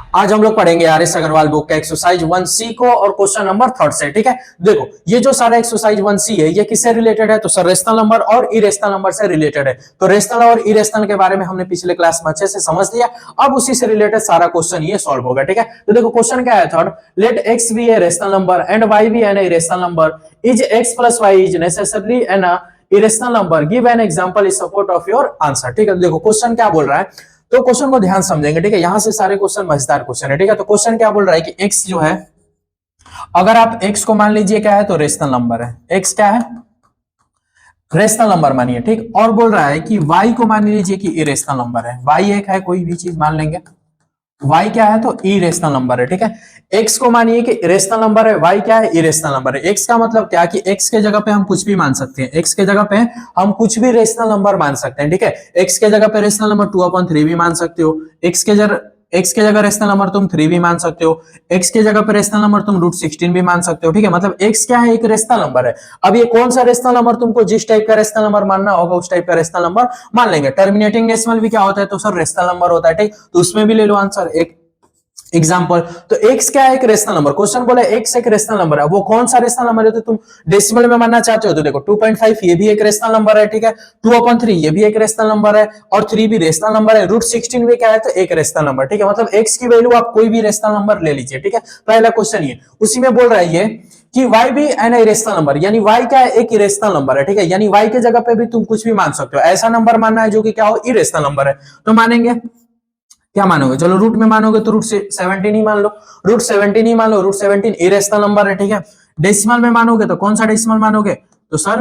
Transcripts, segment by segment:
आज हम लोग पढ़ेंगे आर.एस. अग्रवाल बुक का एक्सरसाइज 1C को और क्वेश्चन नंबर 3 से। ठीक है, देखो ये जो सारा एक्सरसाइज 1C है ये किससे रिलेटेड है, तो सर रेशनल नंबर और इरेशनल नंबर से रिलेटेड है। तो रेशनल और इरेशनल के बारे में हमने पिछले क्लास में अच्छे से समझ लिया, अब उसी से रिलेटेड सारा क्वेश्चन ये सॉल्व होगा। ठीक है, तो देखो क्वेश्चन क्या है third, let x be a rational number and y be an irrational number, is x plus y is necessarily an irrational number, give an example in support of your answer. ठीक है, देखो question क्या बोल रहा है, तो question को ध्यान समझेंगे। ठीक है, यहां से सारे क्वेश्चन मजेदार क्वेश्चन है। ठीक है, तो क्वेश्चन क्या बोल रहा है कि x जो है, अगर आप x को मान लीजिए क्या है, तो रेशनल नंबर है। x क्या है, रेशनल नंबर मानिए। ठीक, और बोल रहा है कि y को मान लीजिए कि इरेशनल नंबर है। y एक है, कोई भी चीज मान लेंगे। y क्या है, तो इरेशनल नंबर है। ठीक है, x को मानिए कि रेशनल नंबर है, y क्या है, इरेशनल नंबर है। x का मतलब क्या कि x के जगह पे हम कुछ भी मान सकते हैं, x के जगह पे हम कुछ भी रेशनल नंबर मान सकते हैं। ठीक है, x के जगह पे रेशनल नंबर 2/3 भी मान सकते हो, x के जगह रेशनल नंबर तुम 3 भी मान सकते हो, x के जगह पे रेशनल नंबर तुम √16 भी मान सकते हो। ठीक है, मतलब x क्या है, एक रेशनल नंबर है। अब ये कौन सा रेशनल नंबर, तुमको जिस टाइप का रेशनल नंबर मानना होगा उस टाइप का रेशनल नंबर मान लेंगे। टर्मिनेटिंग डेसिमल भी क्या होता है, तो सर रेशनल नंबर होता है। ठीक, तो उसमें भी ले लो आंसर एक एग्जाम्पल। तो x क्या है, एक रेशनल नंबर। क्वेश्चन बोला x एक रेशनल नंबर है, वो कौन सा रेशनल नंबर है, तो तुम डेसिमल में मानना चाहते हो तो देखो 2.5 ये भी एक रेशनल नंबर है। ठीक है, 2/3 ये भी एक रेशनल नंबर है, और 3 भी रेशनल नंबर है, √16 भी क्या है, तो एक रेशनल नंबर। ठीक है, मतलब x की वैल्यू आप कोई भी रेशनल नंबर ले लीजिए। ठीक है, पहला क्वेश्चन ये, उसी में बोल रहा है ये कि y भी एन इरेशनल नंबर, यानी y क्या है, एक इरेशनल नंबर है। ठीक है, यानी y के जगह पे भी तुम कुछ भी मान सकते हो, ऐसा नंबर मानना है जो कि क्या हो, इरेशनल नंबर है, तो मानेंगे। क्या मानोगे, चलो रूट में मानोगे तो √17 ही मान लो, √17 ही मान लो, √17 इरेशनल नंबर है। ठीक है, डेसिमल में मानोगे तो कौन सा डेसिमल मानोगे, तो सर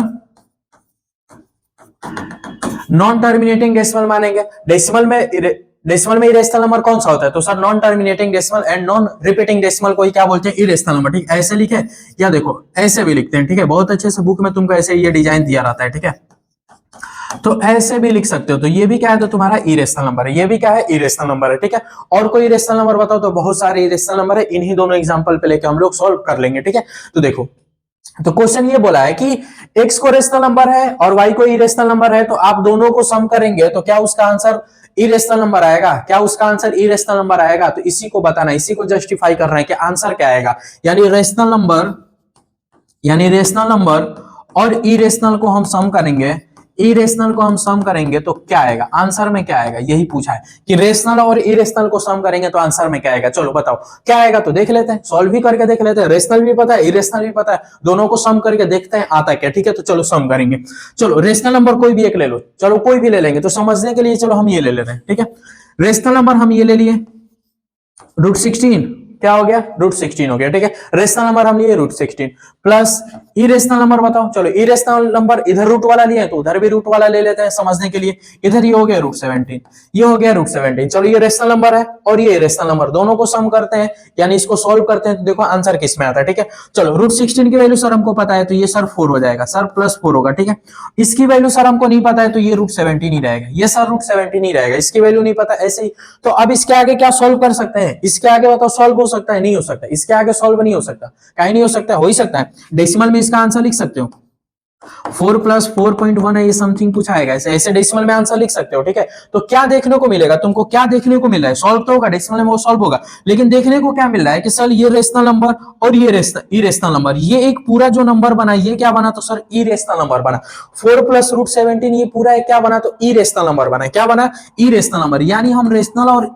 नॉन टर्मिनेटिंग डेसिमल मानेंगे। डेसिमल में इरेशनल नंबर कौन सा होता है, तो sir non terminating decimal and non repeating decimal को ही क्या बोलते हैं, इरेशनल नंबर। ठीक, ऐसे लिखे या देखो ऐसे भी लिखते हैं। ठीक है, बहुत अच्छे से बुक में तुमको ऐसे ये डिजाइन दिया रहता है। ठीक है, तो ऐसे भी लिख सकते हो, तो ये भी क्या है, तो तुम्हारा इरेशनल नंबर है, ये भी क्या है, इरेशनल नंबर है। ठीक है, और कोई इरेशनल नंबर बताओ, तो बहुत सारे इरेशनल नंबर है, इन्हीं दोनों एग्जांपल पे लेके हम लोग सॉल्व कर लेंगे। ठीक है, तो देखो, तो क्वेश्चन ये बोला है कि x को रेशनल नंबर है और y को इरेशनल नंबर है, तो आप दोनों को सम करेंगे तो क्या उसका आंसर इरेशनल नंबर आएगा, क्या उसका आंसर इरेशनल नंबर आएगा, तो इसी को बताना, इसी को जस्टिफाई करना है कि आंसर क्या आएगा। यानी रेशनल नंबर और इरेशनल को हम सम करेंगे, इरेशनल को हम सम करेंगे तो क्या आएगा, आंसर में क्या आएगा, यही पूछा है कि रेशनल और इरेशनल को सम करेंगे तो आंसर में क्या आएगा। चलो बताओ क्या आएगा, तो देख लेते हैं, सॉल्व भी करके देख लेते हैं। रेशनल भी पता है, इरेशनल भी पता है, दोनों को सम करके देखते हैं आता है क्या। ठीक है, तो चलो सम करेंगे। चलो रेशनल नंबर कोई भी एक ले लो, चलो कोई भी ले लेंगे, तो समझने के लिए चलो हम ये ले लेते हैं। ठीक है, रेशनल नंबर हम ये ले लिए, √16 क्या हो गया, √16 हो गया। ठीक है, रेशनल नंबर हम लिए √16 प्लस इरेशनल नंबर बताओ। चलो इरेशनल नंबर इधर रूट वाला लिए तो उधर भी रूट वाला ले लेते हैं समझने के लिए। इधर ये हो गया √17, ये हो गया √17। चलो ये रेशनल नंबर है और ये इरेशनल नंबर, दोनों को सम करते हैं, यानी इसको सॉल्व करते हैं, तो देखो आंसर किस में आता है। ठीक है, चलो √16 की वैल्यू सर हमको पता है, तो ये सर 4 हो जाएगा, सर +4 होगा। ठीक है, इसकी वैल्यू सर हमको नहीं पता है, तो ये √17 ही रहेगा, ये सर √17 ही रहेगा, इसकी वैल्यू नहीं पता, ऐसे ही। तो अब इसके आगे क्या सॉल्व कर सकते हैं, इसके आगे बताओ सॉल्व हो सकता है, नहीं हो सकता, इसके आगे सॉल्व नहीं हो सकता, कहीं नहीं हो सकता, हो ही सकता है। डेसिमल में इसका आंसर लिख सकते हो, 4 + 4.1 है, ये समथिंग कुछ आएगा, ऐसे डेसिमल में आंसर लिख सकते हो। ठीक है, तो क्या देखने को मिलेगा तुमको, क्या देखने को मिल रहा है, सॉल्व तो होगा, डेसिमल में वो सॉल्व होगा, लेकिन देखने को क्या मिल रहा है कि सर ये रेशनल नंबर और ये इरेशनल नंबर, ये एक पूरा जो नंबर बना ये क्या बना, तो सर इरेशनल नंबर बना। 4 + √17 ये पूरा एक क्या बना, तो इरेशनल नंबर बना। क्या बना, इरेशनल नंबर। यानी हम रेशनल और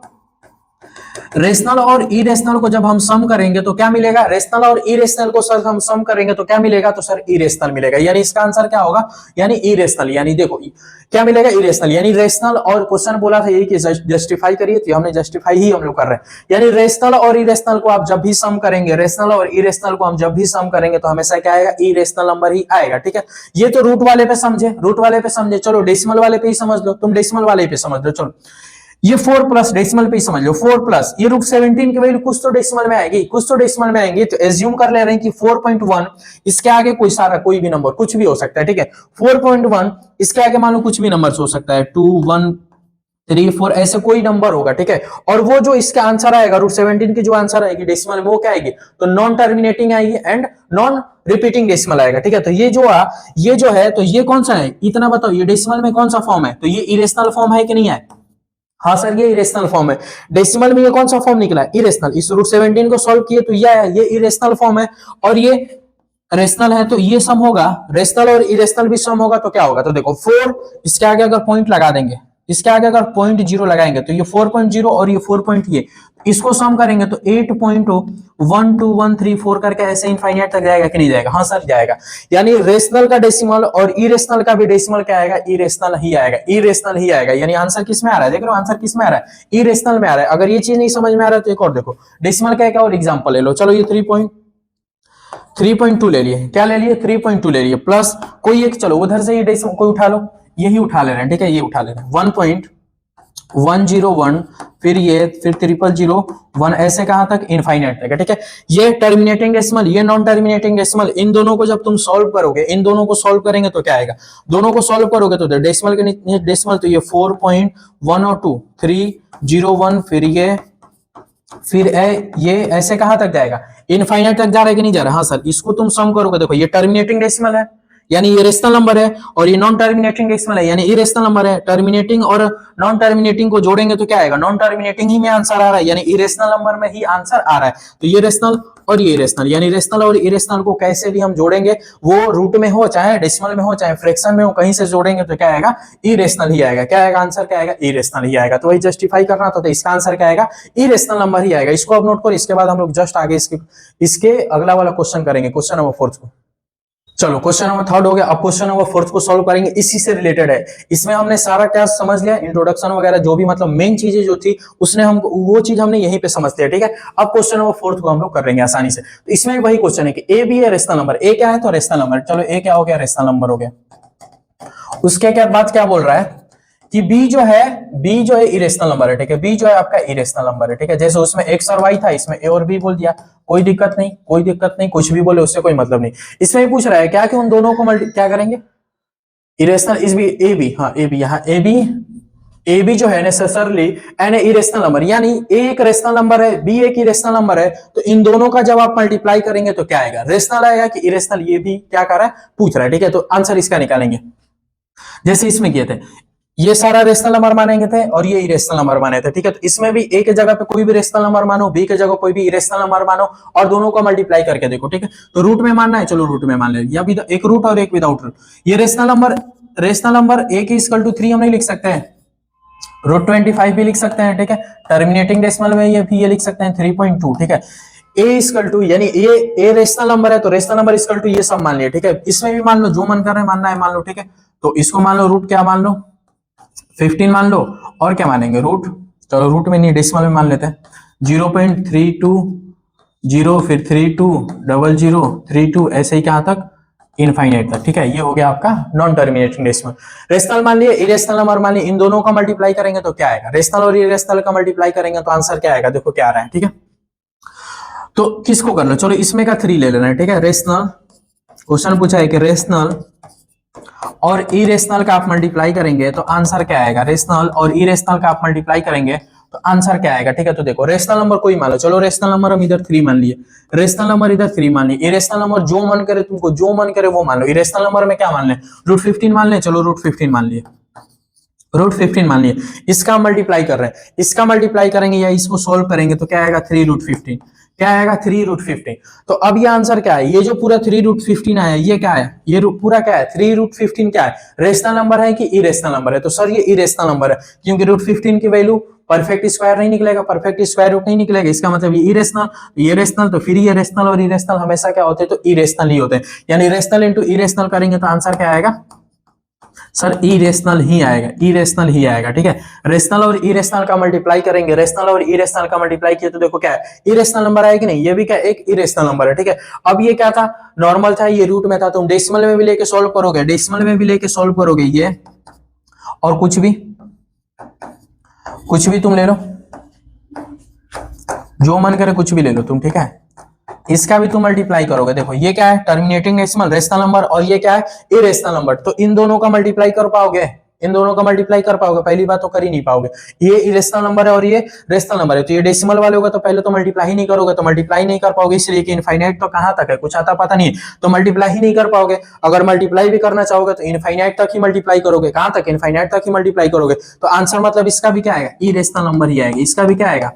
इरेशनल को जब हम सम करेंगे तो क्या मिलेगा, रेशनल और इरेशनल को सर हम सम करेंगे तो क्या मिलेगा, तो सर इरेशनल मिलेगा, यानी इसका आंसर क्या होगा, यानी इरेशनल। यानी देखो क्या मिलेगा, इरेशनल, यानी रेशनल और क्वेश्चन बोला था यही कि जस्टिफाई करिए, तो हमने जस्टिफाई ही हम लोग कर रहे हैं। यानी रेशनल और इरेशनल को आप जब भी सम करेंगे, रेशनल और इरेशनल को हम जब भी सम करेंगे तो हमेशा क्या आएगा, इरेशनल नंबर ही आएगा। ठीक है, ये तो रूट वाले पे समझे, रूट वाले पे समझे, चलो डेसिमल वाले पे ही समझ लो, तुम डेसिमल वाले पे समझ लो। चलो ये 4 प्लस डेसिमल पे ही समझ लो, 4 प्लस ये √17 की वैल्यू कुछ तो डेसिमल में आएगी, कुछ तो डेसिमल में आएंगी, तो एज्यूम कर ले रहे हैं कि 4.1 इसके आगे कोई सारा कोई भी नंबर कुछ भी हो सकता है। ठीक है, 4.1 इसके आगे मान लो कुछ भी नंबर हो सकता है, 2 1 3 4 ऐसे कोई नंबर होगा। ठीक है, और वो जो इसका आंसर आएगा √17 की जो आंसर आएगी डेसिमल में, वो क्या आएगी, तो नॉन टर्मिनेटिंग आएगी एंड नॉन रिपीटिंग डेसिमल आएगा। ठीक है, तो ये जो है तो ये कौन सा है, इतना बताओ, ये डेसिमल में कौन सा फॉर्म है, तो ये इरेशनल फॉर्म है कि नहीं है, हाँ सर ये इरेशनल फॉर्म है। डेसिमल में ये कौन सा फॉर्म निकला है? इरेशनल। इस रूट 17 को सॉल्व किए तो ये इरेशनल फॉर्म है, और ये रेशनल है, तो ये सम होगा, रेशनल और इरेशनल भी सम होगा, तो क्या होगा? तो देखो 4, इसके आगे अगर पॉइंट लगा देंगे, इसके आगे अगर पॉइंट 0 लगाएंगे तो ये 4.0 और ये 4 पॉइंट, ये इसको सम करेंगे तो 8.12134 करके ऐसे इनफाइनाइट तक जाएगा कि नहीं जाएगा? हाँ सर जाएगा। यानी रेशनल का डेसिमल और इरेशनल का भी डेसिमल क्या आएगा? इरेशनल ही आएगा, इरेशनल ही आएगा। यानी आंसर किस में आ रहा है? देख रहे हो आंसर किस में आ रहा है? इरेशनल में आ रहा है। अगर ये चीज नहीं समझ में आ रहा है तो एक और देखो, डेसिमल का एक और एग्जांपल ले लो। चलो ये 3.2 ले लिए, क्या ले लिए? 3.2 ले लिए, प्लस कोई एक, चलो उधर से ये डेसिमल कोई उठा लो, यही उठा ले रहे हैं, ठीक है, ये उठा ले रहे हैं 1.101, फिर ये, फिर 0001, ऐसे कहां तक? इनफाइनाइट तक, ठीक है। ये टर्मिनेटिंग डेसिमल, ये नॉन टर्मिनेटिंग डेसिमल, इन दोनों को जब तुम सॉल्व करोगे, इन दोनों को सॉल्व करेंगे तो क्या आएगा? दोनों को सॉल्व करोगे तो डेसिमल के नीचे डेसिमल, तो ये 4.102, 301, फिर ये ऐसे कहां तक जाएगा? इनफाइनाइट तक जा रहा है कि नहीं जा रहा? हाँ सर। इसको तुम सम करोगे, देखो ये टर्मिनेटिंग डेसिमल है यानी ये रेशनल नंबर है, और ये नॉन टर्मिनेटिंग डेसिमल है यानी इरेशनल नंबर है। टर्मिनेटिंग और नॉन टर्मिनेटिंग को जोड़ेंगे तो क्या आएगा? नॉन टर्मिनेटिंग ही में आंसर आ रहा है, यानी इरेशनल नंबर में ही आंसर आ रहा है। तो ये रेशनल और ये इरेशनल, यानी रेशनल और इरेशनल को कैसे भी हम जोड़ेंगे, वो रूट में हो, चाहे डेसिमल में हो, चाहे फ्रैक्शन में हो, कहीं से जोड़ेंगे तो क्या आएगा? इरेशनल ही आएगा। क्या आएगा? आंसर क्या आएगा? इरेशनल ही आएगा। तो वही जस्टिफाई करना था, तो इसका आंसर क्या आएगा? इरेशनल नंबर ही आएगा। इसको अब नोट करो, इसके बाद हम लोग जस्ट आगे इसके अगला वाला क्वेश्चन करेंगे, क्वेश्चन नंबर 4 को। चलो क्वेश्चन नंबर 3 हो गया। अब क्वेश्चन नंबर 4 को सॉल्व करेंगे, इसी से रिलेटेड है। इसमें हमने सारा क्या समझ लिया, इंट्रोडक्शन वगैरह जो भी मतलब मेन चीजें जो थी उसने हम वो चीज हमने यहीं पे समझ लिया, ठीक है। अब क्वेश्चन नंबर 4 को हम लोग कर लेंगे आसानी से। तो इसमें वही क्वेश्चन है कि ए बी है रेशनल नंबर, ए क्या है? तो रेशनल नंबर। चलो ए क्या हो गया? रेशनल नंबर हो गया। उसके क्या बाद क्या बोल रहा है कि बी जो है इरेशनल नंबर है, ठीक है। बी जो है आपका इरेशनल नंबर है, ठीक है। जैसे उसमें एक्स और वाई था, इसमें ए और बी बोल दिया, कोई दिक्कत नहीं, कोई दिक्कत नहीं, कुछ भी बोले उससे कोई मतलब नहीं। इसमें पूछ रहा है क्या कि उन दोनों को क्या करेंगे? इरेशनल इस बी ए बी, हाँ ए बी, यहाँ ए बी जो है नेसेसरली एन इरेशनल नंबर, यानी ए एक रेशनल नंबर है, बी एक इरेशनल नंबर है, तो इन दोनों का जब आप मल्टीप्लाई करेंगे तो क्या आएगा? रेशनल आएगा कि इरेशनल, ये भी क्या कर रहा है? पूछ रहा है, ठीक है। तो आंसर इसका निकालेंगे जैसे इसमें किए थे। ये सारा रेशनल नंबर मानेंगे थे और ये इरेशनल नंबर माने थे, ठीक है। तो इसमें भी ए के जगह पे कोई भी रेशनल नंबर मानो, बी के जगह कोई भी इरेशनल नंबर मानो, और दोनों को मल्टीप्लाई करके देखो, ठीक है। तो रूट में मानना है, चलो रूट में मान ले, या एक रूट और एक विदाउट रूट। ये रेशनल नंबर ए की इक्वल टू 3 हम नहीं लिख सकते हैं, रूट 25 भी लिख सकते हैं, ठीक है। टर्मिनेटिंग डेसिमल में ये भी ये लिख सकते हैं 3.2, ठीक है। ए इक्वल टू, यानी ए रेशनल नंबर है, तो रेशनल नंबर इक्वल टू ये सब मान लिया, ठीक है। इसमें भी मान लो, जो मन कर रहे मानना है मान लो, ठीक है। तो इसको मान लो रूट क्या मान लो? 15 मान लो, और क्या मानेंगे? रूट, चलो रूट में नहीं डेसिमल में मान लेते हैं, 0.320, फिर 320032, ऐसे ही कहां तक? इनफाइनाइट तक, ठीक है। ये हो गया आपका नॉन टर्मिनेटिंग डेसिमल। रेशनल मान लिए, इरेशनल नंबर मान लिए, इन दोनों का मल्टीप्लाई करेंगे तो क्या आएगा? रेशनल और इरेशनल का मल्टीप्लाई करेंगे तो आंसर क्या आएगा? देखो क्या आ रहा है, ठीक है। तो किसको कर लो, चलो इसमें का 3 ले लेना है, ठीक है। रेशनल, क्वेश्चन पूछा है कि रेशनल और इरेशनल का आप मल्टीप्लाई करेंगे तो आंसर क्या आएगा? रेशनल और इरेशनल का आप मल्टीप्लाई करेंगे तो आंसर क्या आएगा, ठीक है। तो देखो रेशनल नंबर कोई मान लो, चलो रेशनल नंबर हम इधर 3 मान लिए, रेशनल नंबर इधर 3 मान लिए, इरेशनल नंबर जो मन करे तुमको, जो मन करे वो मान लो। इरेशनल नंबर में क्या मान ले? रूट 15 मान ले, चलो रूट 15 मान लिए, रूट 15 मान लिए। इसका मल्टीप्लाई कर रहे हैं, इसका मल्टीप्लाई करेंगे या इसको सोल्व करेंगे तो क्या आएगा? 3√15, क्या आएगा? 3√15। तो अब ये आंसर क्या है? ये जो पूरा 3√15 आया, ये क्या है? ये पूरा क्या है? 3√15 क्या है? रेशनल नंबर है कि इरेशनल नंबर है? तो सर ये इरेशनल नंबर है, क्योंकि √15 की वैल्यू परफेक्ट स्क्वायर नहीं निकलेगा, परफेक्ट स्क्वायर रूट नहीं निकलेगा, इसका मतलब ये इरेशनल, ये रेशनल, तो फिर ये रेशनल और इरेशनल हमेशा क्या होते हैं? तो इरेशनल ही होते हैं। यानी रेशनल इंटू इरेशनल करेंगे तो आंसर क्या आएगा? सर इरेशनल ही आएगा, इरेशनल ही आएगा, ठीक है। रेशनल और इरेशनल का मल्टीप्लाई करेंगे, रेशनल और इरेशनल का मल्टीप्लाई किया तो देखो क्या है? इरेशनल नंबर आएगा नहीं, ये भी क्या? एक इरेशनल नंबर है, ठीक है। अब ये क्या था? नॉर्मल था, ये रूट में था, तुम डेसिमल में भी लेके सॉल्व करोगे, डेसिमल में भी लेके सॉल्व करोगे ये, और कुछ भी तुम ले लो, जो मन करे कुछ भी ले लो तुम, ठीक है। इसका भी तुम मल्टीप्लाई करोगे, देखो ये क्या है? टर्मिनेटिंग डेसिमल रेशनल नंबर, और ये क्या है? Irrational number. तो इन दोनों का मल्टीप्लाई कर पाओगे? इन दोनों का मल्टीप्लाई कर पाओगे? पहली बात तो कर ही नहीं पाओगे। ये इरेशनल नंबर है और ये रेशनल नंबर है, तो ये डेसिमल वाले होगा तो पहले तो मल्टीप्लाई ही नहीं करोगे, तो मल्टीप्लाई नहीं कर पाओगे, इसलिए कि इनफाइनाइट तो कहां तक है कुछ आता पता नहीं है, तो मल्टीप्लाई ही नहीं कर पाओगे। अगर मल्टीप्लाई भी करना चाहोगे तो इनफाइनाइट तक ही मल्टीप्लाई करोगे। कहां तक? इनफाइनाइट तक ही मल्टीप्लाई करोगे। तो आंसर मतलब इसका भी क्या आएगा? इरेशनल नंबर ही आएगा। इसका भी क्या आएगा?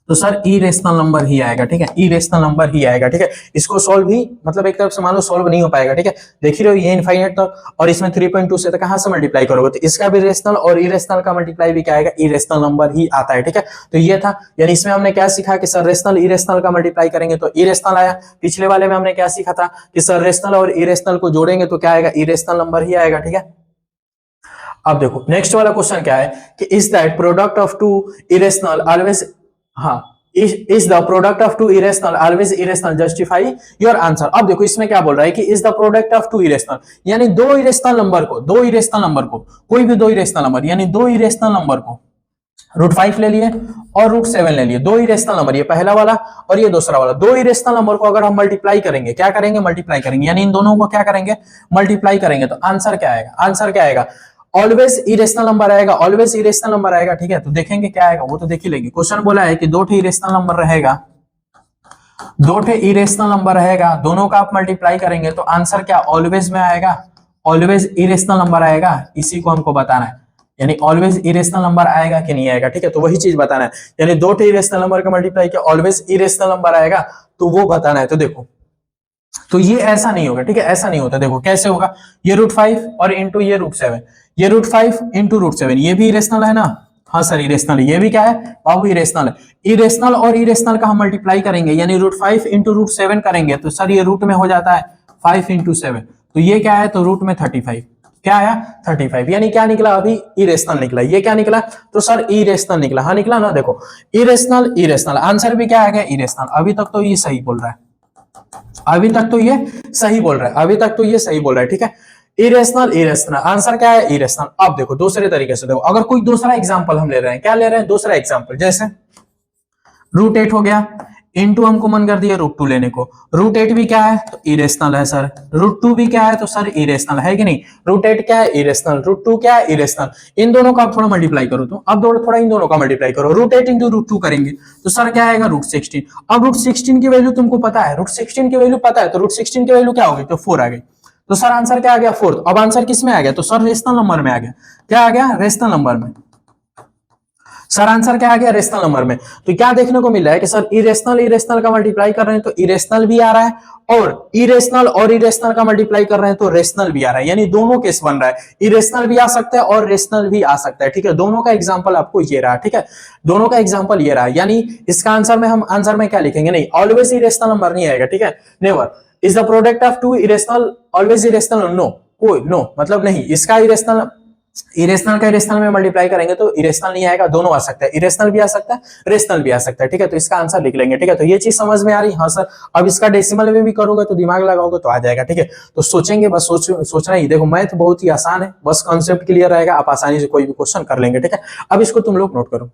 तो सर इरेशनल नंबर ही आएगा। ठीक है, इरेशनल नंबर ही आएगा। ठीक है, इसको सॉल्व भी मतलब एक तरफ से मान लो सॉल्व नहीं हो पाएगा। ठीक है, देख ही रहे हो ये इनफाइनाइट तक और इसमें 3.2 से तो कहां से मल्टीप्लाई करोगे? तो इसका भी रेशनल और इरेशनल का मल्टीप्लाई भी क्या आएगा? इरेशनल नंबर ही आता है। ठीक है, तो ये था, यानी इसमें हमने क्या सीखा कि सर रेशनल इरेशनल का मल्टीप्लाई करेंगे तो इरेशनल आया। पिछले वाले में हमने क्या सीखा था कि सर रेशनल और इरेशनल को जोड़ेंगे तो क्या आएगा? इरेशनल नंबर ही आएगा। ठीक है, अब देखो नेक्स्ट वाला क्वेश्चन क्या है कि is that product of two irrational always, हाँ, is the product of two irrational always irrational? justify your answer। अब देखो इसमें क्या बोल रहा है कि is the product of two irrational, यानी दो इरेशनल नंबर को कोई भी दो इरेशनल नंबर, यानी दो इरेशनल नंबर को √5 ले लिए और √7 ले लिए, दो इरेशनल नंबर, ये पहला वाला और ये दूसरा वाला, दो इरेशनल नंबर को अगर हम मल्टीप्लाई करेंगे, क्या करेंगे? मल्टीप्लाई करेंगे, यानी इन दोनों को क्या करेंगे? मल्टीप्लाई करेंगे, तो आंसर क्या आएगा? आंसर क्या आएगा? ऑलवेज इरेशनल नंबर आएगा, ऑलवेज इरेशनल नंबर आएगा। ठीक है, तो देखेंगे क्या आएगा, वो तो देख ही लेंगे। क्वेश्चन बोला है कि दो ठे इरेशनल नंबर रहेगा, दो ठे इरेशनल नंबर रहेगा, दोनों का आप मल्टीप्लाई करेंगे तो आंसर क्या ऑलवेज में आएगा? ऑलवेज इरेशनल नंबर आएगा, इसी को हमको बताना है, यानी ऑलवेज इरेशनल नंबर आएगा कि नहीं आएगा। ठीक है, तो वही चीज बताना है, यानी दो ठे इरेशनल नंबर का मल्टीप्लाई किया ऑलवेज इरेशनल नंबर आएगा, तो वो बताना है। तो देखो, तो ये ऐसा नहीं होगा। ठीक है, ऐसा नहीं होता। देखो कैसे होगा, ये √5 और इंटू ये √7, ये √5 इंटू √7, ये भी इरेशनल है ना? हाँ सर इरेशनल है। ये भी क्या है बाबू? इरेशनल है। इरेशनल और इरेशनल का हम मल्टीप्लाई करेंगे, यानी √5 इंटू √7 करेंगे तो सर ये रूट में हो जाता है 5 इंटू 7, तो ये क्या है? तो रूट में 35, क्या आया? 35, यानी क्या निकला? अभी इरेशनल निकला। ये क्या निकला? तो सर इरेशनल निकला। हाँ निकला ना? देखो इरेशनल इरेशनल, आंसर भी क्या आ गया? इरेशनल। अभी तक तो ये सही बोल रहा है, अभी तक तो ये सही बोल रहा है, अभी तक तो ये सही बोल रहा है। ठीक है, इरेशनल इरेशनल, आंसर क्या है? इरेशनल। अब देखो दूसरे तरीके से देखो, अगर कोई दूसरा एग्जांपल हम ले रहे हैं, क्या ले रहे हैं? दूसरा एग्जांपल, जैसे √8 हो गया, इंटू हमको मन कर दिया √2 लेने को। √8 भी क्या है? तो इरेशनल है सर। √2 भी क्या है? तो सर इरेशनल है कि नहीं? √8 क्या है? इरेशनल। √2 क्या है? इरेशनल। इन दोनों का आप थोड़ा मल्टीप्लाई करो, तो अब थोड़ा इन दोनों का मल्टीप्लाई करो। √8 इंटू √2 करेंगे तो सर क्या आएगा? √16। अब √16 की वैल्यू तुमको पता है, √16 की वैल्यू पता है, तो √16 की वैल्यू क्या होगी? तो 4 आ गई। तो सर आंसर क्या आ गया? 4। अब आंसर किस में आ गया? तो सर रेशनल नंबर में आ गया। क्या आ गया? रेशनल नंबर में। सर आंसर क्या आ गया? रेशनल नंबर में। तो क्या देखने को मिल रहा है कि सर इरेशनल इरेशनल का मल्टीप्लाई कर रहे हैं तो इरेशनल भी आ रहा है, और इरेशनल और इरेशनल का मल्टीप्लाई कर रहे हैं तो रेशनल भी आ रहा है, यानी दोनों केस बन रहा है। इरेशनल भी आ सकता है और रेशनल भी आ सकता है। ठीक है, दोनों का एग्जांपल आपको ये रहा। ठीक है, दोनों का एग्जांपल ये रहा, यानी इसका आंसर में हम आंसर में क्या लिखेंगे? नहीं, ऑलवेज इरेशनल नंबर नहीं आएगा। ठीक है, never is the product of two irrational always irrational, no, कोई नो मतलब नहीं। इसका इरेशनल का इरेशनल में मल्टीप्लाई करेंगे तो इरेशनल नहीं आएगा, दोनों आ सकता है, इरेशनल भी आ सकता है, रेशनल भी आ सकता है। ठीक है, तो इसका आंसर लिख लेंगे। ठीक है, तो ये चीज समझ में आ रही? हाँ सर। अब इसका डेसिमल में भी करोगे तो दिमाग लगाओगे तो आ जाएगा। ठीक है, तो सोचेंगे बस, सोचना ही। देखो मैथ बहुत ही आसान है, बस कॉन्सेप्ट क्लियर रहेगा, आप आसानी से कोई भी क्वेश्चन कर लेंगे। ठीक है, अब इसको तुम लोग नोट करो।